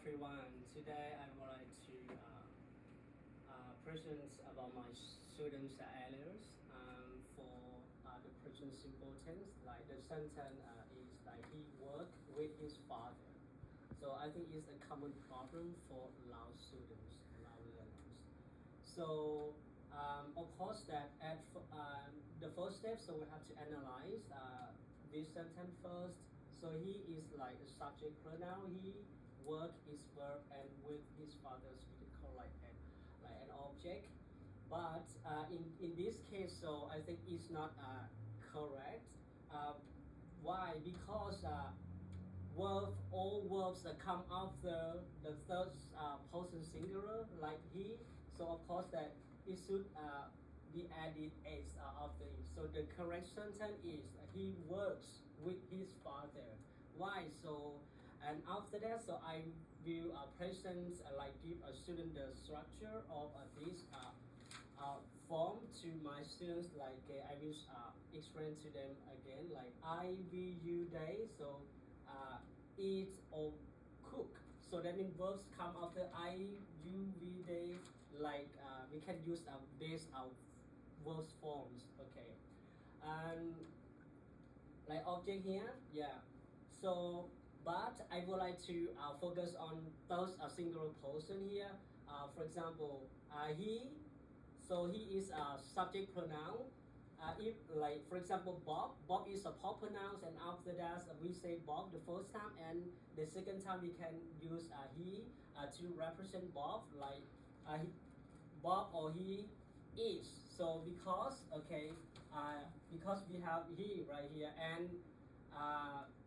everyone. Today I would like to present about my students' areas for the present simple tense. Like the sentence is like he worked with his father. So I think it's a common problem for Lao students, Lao learners. So of course that at the first step, so we have to analyze this sentence first. So he is like a subject pronoun. He work is verb and with his father's we call like an object. But in this case, so I think it's not correct. Why? Because all verbs that come after the third person singular, like he. So of course that it should be added s after it. So the correct sentence is he works with his father. Why? So and after that, so I will present like give a student the structure of this form to my students. Like I will explain to them again. Like I will you day. So eat or cook. So that means verbs come after I, you, we, they. Like we can use these verbs forms. Okay, and like object here, yeah. So, but I would like to focus on those singular person here. For example, he. So he is a subject pronoun. If like for example Bob is a proper noun, and after that we say Bob the first time, and the second time we can use he to represent Bob, like he, Bob or he is. So because okay because we have he right here, and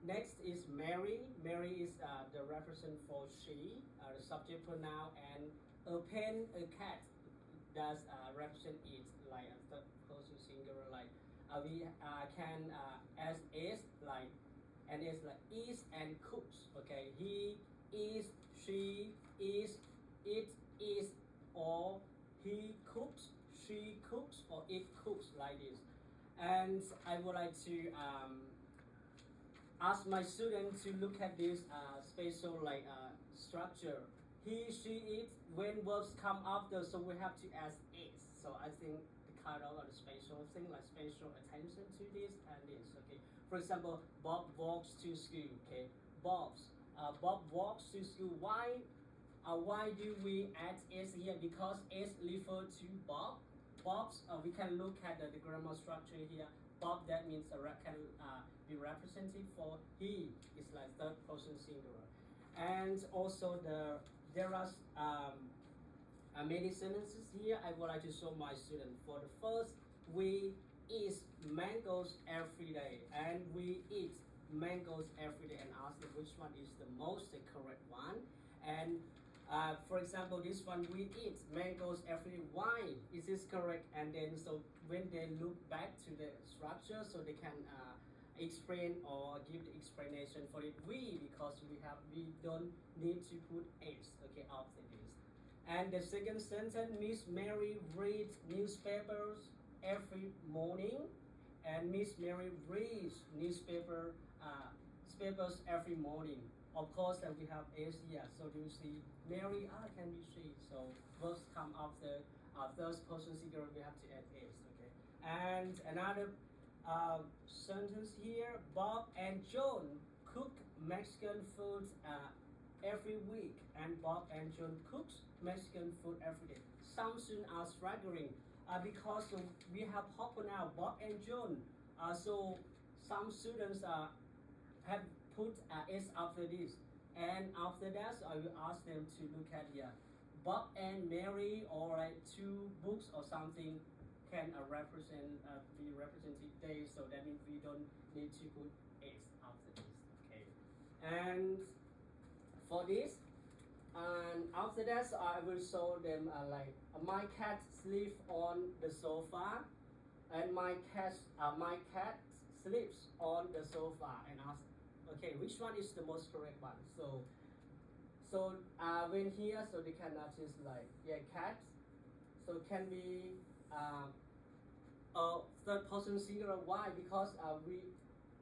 next is Mary. Mary is the represent for she, the subject pronoun, and a pen, a cat does represent it, like a third person singular. Like we can as is, like and it's like is and cooks. Okay, he is, she is, it is, or he cooks, she cooks, or it cooks, like this. And I would like to ask my students to look at this spatial like structure. He, she, it. When verbs come after, so we have to add is. So I think the kind of the spatial thing, like spatial attention to this and this. Okay. For example, Bob walks to school. Okay. Bob walks to school. Why do we add is here? Because is refer to Bob. Bob's. We can look at the grammar structure here. Bob, that means can be represented for he is like third person singular, and also there are many sentences here. I would like to show my student. For the first, we eat mangoes every day, and we eat mangoes every day, and ask them which one is the most correct one. And for example, this one, we eat mangoes every day. Why is this correct? And then so when they look back to the structure, so they can explain or give the explanation for it. Because we don't need to put s, okay, after this. And the second sentence, Miss Mary reads newspapers every morning, and Miss Mary reads papers every morning. Of course that we have s here, so you see Mary can be she. So verbs come after first person singular, we have to add s. Okay, and another sentence here, Bob and John cook Mexican food every week, and Bob and John cooks Mexican food every day. Some students are struggling because we have proper now Bob and John. So some students have put s after this, and after that so I will ask them to look at here. Bob and Mary, or like two books or something, can be represented there. So that means we don't need to put s after this. Okay, and for this, and after that so I will show them like my cat sleeps on the sofa, and my cat sleeps on the sofa, and ask, okay, which one is the most correct one? So when here, so they can notice like cat. So can be a third person singular. Why? Because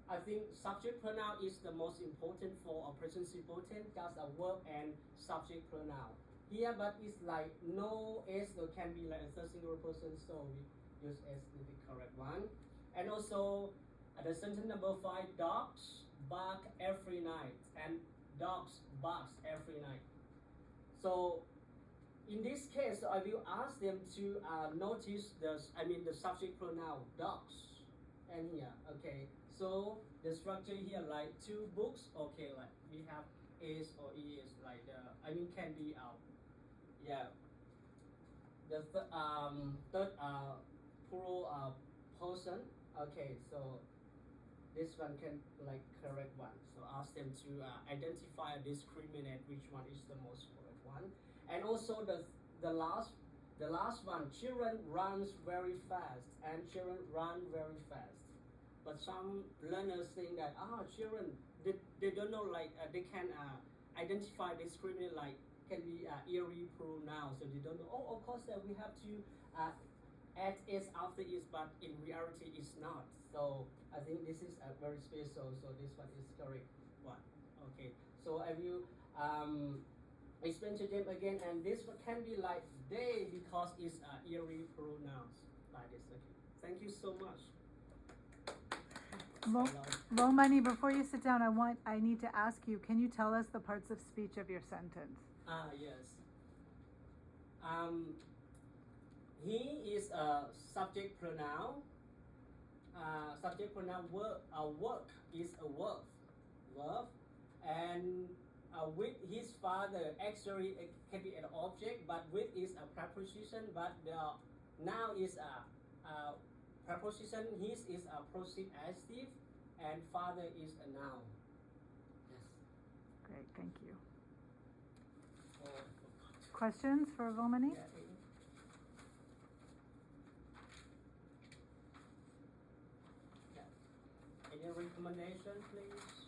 I think subject pronoun is the most important for a present simple tense, just a verb and subject pronoun. Here, but it's like no s, so can be like a third singular person, so we use s to the correct one. And also, the sentence number 5, dogs bark every night, and dogs barks every night. So, in this case, I will ask them to notice the subject pronoun dogs. And here, okay. So the structure here like 2 books, okay, like we have is or is like can be the third plural person, okay. So this one can like correct one. So ask them to identify or discriminate which one is the most correct one. And also the last one, children runs very fast, and children run very fast. But some learners think that children they don't know like they can identify discriminate like can be eerie pronoun, so they don't know. Oh, of course that we have to add is after is, but in reality it's not. So I think this is very special. So this one is correct one. Okay. So I will explain to them again, and this one can be like they because it's eerie pronouns like this. Okay. Thank you so much. Money, before you sit down, I need to ask you, can you tell us the parts of speech of your sentence? Yes. He is a subject pronoun. Subject pronoun work is a verb, and with his father actually it can be an object, but with is a preposition, but the now is a preposition. His is a possessive adjective, and father is a noun. Yes. Great, thank you. Questions for Vomani? Yeah. Any recommendation, please?